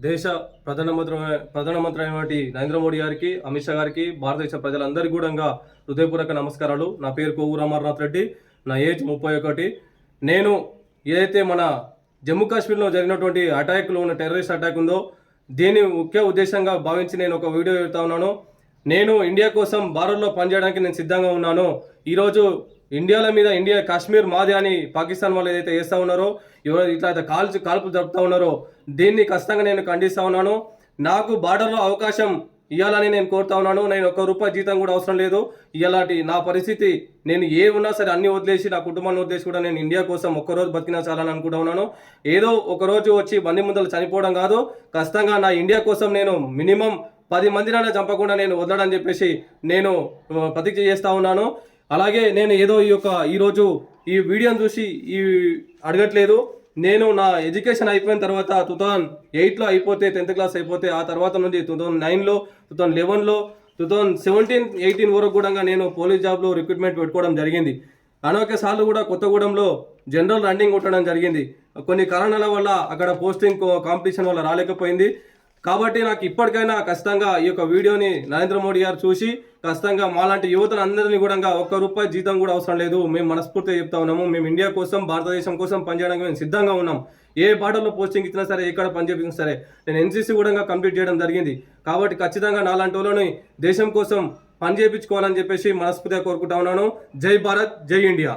దేశ ప్రధానమంత్రి అయినటువంటి నరేంద్ర మోడీ గారికి, అమిత్ షా గారికి, భారతదేశ ప్రజలందరికీ కూడా హృదయపూర్వక నమస్కారాలు. నా పేరు కోవూరు అమర్నాథ్ రెడ్డి. నా ఏజ్ 31. నేను ఏదైతే మన జమ్మూ కాశ్మీర్లో జరిగినటువంటి అటాక్లో ఉన్న టెర్రరిస్ట్ అటాక్ ఉందో దీని ముఖ్య ఉద్దేశంగా భావించి నేను ఒక వీడియో పెడతా ఉన్నాను. నేను ఇండియా కోసం భారత్లో పనిచేయడానికి నేను సిద్ధంగా ఉన్నాను. ఈరోజు ఇండియా కాశ్మీర్ మాది అని పాకిస్తాన్ వాళ్ళు ఏదైతే చేస్తూ ఉన్నారో, ఇట్లా కాల్పులు జరుపుతూ ఉన్నారో దీన్ని ఖచ్చితంగా నేను ఖండిస్తూ ఉన్నాను. నాకు బార్డర్లో అవకాశం ఇవ్వాలని నేను కోరుతా ఉన్నాను. నేను ₹1 జీతం కూడా అవసరం లేదు. ఇలాంటి నా పరిస్థితి నేను ఏ ఉన్నా సరే అన్ని వదిలేసి నా కుటుంబాన్ని వదిలేసి కూడా నేను ఇండియా కోసం ఒక్కరోజు బతికినా చాలని అనుకుంటా ఉన్నాను. ఏదో ఒకరోజు వచ్చి బంది ముందలు చనిపోవడం కాదు, ఖచ్చితంగా నా ఇండియా కోసం నేను మినిమం 10 మందినైనా చంపకుండా నేను వదలడని చెప్పేసి నేను ప్రతిజ్ఞ చేస్తూ ఉన్నాను. అలాగే నేను ఏదో ఈరోజు ఈ వీడియోని చూసి అడగట్లేదు. నేను నా ఎడ్యుకేషన్ అయిపోయిన తర్వాత 2008లో అయిపోతే 10th క్లాస్ అయిపోతే ఆ తర్వాత నుండి 2009లో 2011లో 2017, 18 వరకు కూడా నేను పోలీస్ జాబ్లో రిక్రూట్మెంట్ పెట్టుకోవడం జరిగింది. అనేక సార్లు కూడా కొత్తగూడెంలో జనరల్ రన్నింగ్ కొట్టడం జరిగింది. కొన్ని కారణాల వల్ల అక్కడ పోస్టింగ్ కాంపిటీషన్ వల్ల రాలేకపోయింది. కాబట్టి నాకు ఇప్పటికైనా ఖచ్చితంగా ఈ వీడియోని నరేంద్ర మోడీ గారు చూసి ఖచ్చితంగా మాలాంటి యువతను అందరినీ కూడా ₹1 జీతం కూడా అవసరం లేదు. మేము మనస్ఫూర్తిగా చెప్తా ఉన్నాము. మేము ఇండియా కోసం, భారతదేశం కోసం పనిచేయడానికి మేము సిద్ధంగా ఉన్నాం. ఏ బార్డర్లో పోస్టింగ్ ఇచ్చినా సరే, ఎక్కడ పనిచేసినా సరే. నేను NCC కూడా కంప్లీట్ చేయడం జరిగింది. కాబట్టి ఖచ్చితంగా నాలాంటి వాళ్ళని దేశం కోసం పని చేయించుకోవాలని చెప్పేసి మనస్ఫూర్తిగా కోరుకుంటా ఉన్నాను. జై భారత్, జై ఇండియా.